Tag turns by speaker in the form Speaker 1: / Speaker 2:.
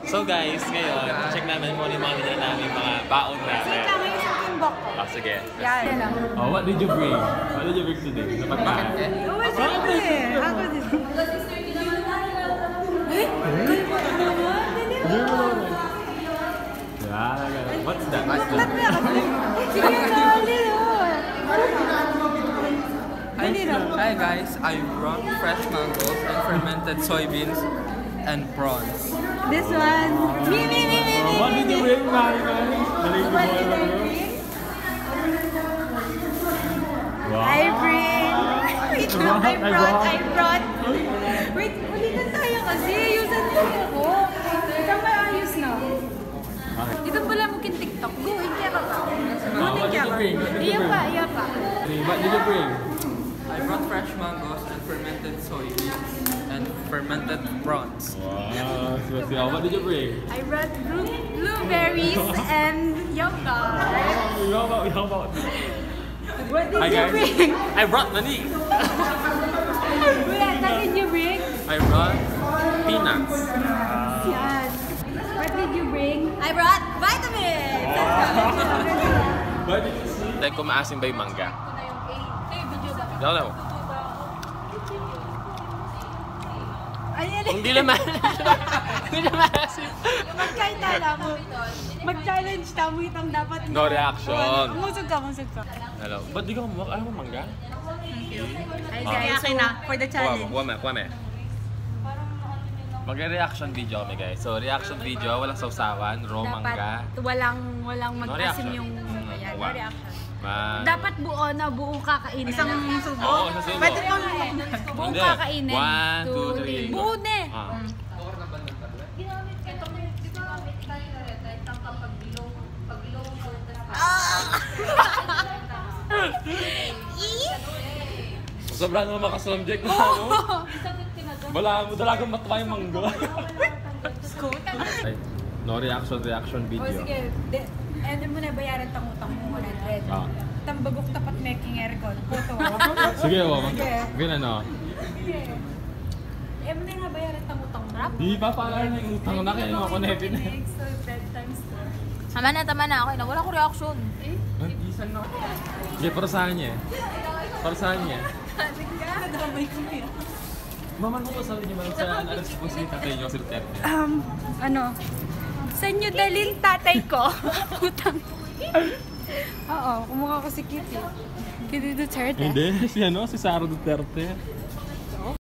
Speaker 1: So guys, ngayon, check namin muna yung mga nila namin mga baon natin. Sige.
Speaker 2: Yan.
Speaker 1: Oh, what did you bring? What did you bring today? Napagkaan?
Speaker 2: Oh, siyempre. Ako din.
Speaker 1: What's that?
Speaker 3: Hi guys, I brought fresh mangoes and fermented soybeans and prawns.
Speaker 2: This one. Me.
Speaker 1: What did you bring, Mari?
Speaker 2: I brought. Wait, ulitin tayo kasi. Ayusan mo ako. Saan ba ayos na? Ito pala mo kin TikTok. Go, ikya pa ba?
Speaker 1: What did you bring?
Speaker 2: Iya pa.
Speaker 1: What did you bring?
Speaker 3: I brought fresh mangoes and fermented soybeans and fermented prawns.
Speaker 1: Wow, what did you bring?
Speaker 2: I brought blueberries and yogurt.
Speaker 1: How about?
Speaker 2: What did you bring?
Speaker 1: I brought money.
Speaker 2: What did you bring?
Speaker 1: I brought peanuts.
Speaker 2: Yan. What did you bring? I brought vitamins.
Speaker 1: What did you see? Like, kung maasim ba yung mangga? No. Hindi naman. Hindi naman maasim.
Speaker 2: Mag-challenge tamo itong dapat.
Speaker 1: No reaction.
Speaker 2: Musog ka.
Speaker 1: Hello. Ba't di ka kumuha? Ayaw mo mangga?
Speaker 2: Ay, guys, okay na. For the challenge.
Speaker 1: Kuha me. Mag-reaction video kami guys. So, reaction video, walang sausawan, raw mangga.
Speaker 2: Walang mag-asim yung ayan. No reaction. Dapat buo kakainin. Isang subo?
Speaker 1: Oo, isang subo.
Speaker 2: Pwede kang buong kakainin.
Speaker 1: 1, 2, 3.
Speaker 2: Buo na. Sobrang naman makasalamjek na ako. Wala mo talagang matuwa yung manggo. No reaction video. O sige, end mo na bayaran tang utang mo 100. Tambagok tapat making aircon. Photo.
Speaker 1: Sige, ganun ano.
Speaker 2: Mo na nga bayaran tang utang mo.
Speaker 1: Di pa pala na yung utang na kayo mga connected na.
Speaker 4: Tama na ako. Wala ko reaction.
Speaker 1: Isan na. Sige, para saan niya? Mama, ano sabi niyo man sa alas po si tatay niyo si Duterte?
Speaker 2: Saan niyo dalhin tatay ko? Utang. Oo, kumukha ko si Kitty. Kitty Duterte.
Speaker 1: Hindi, si Sara Duterte.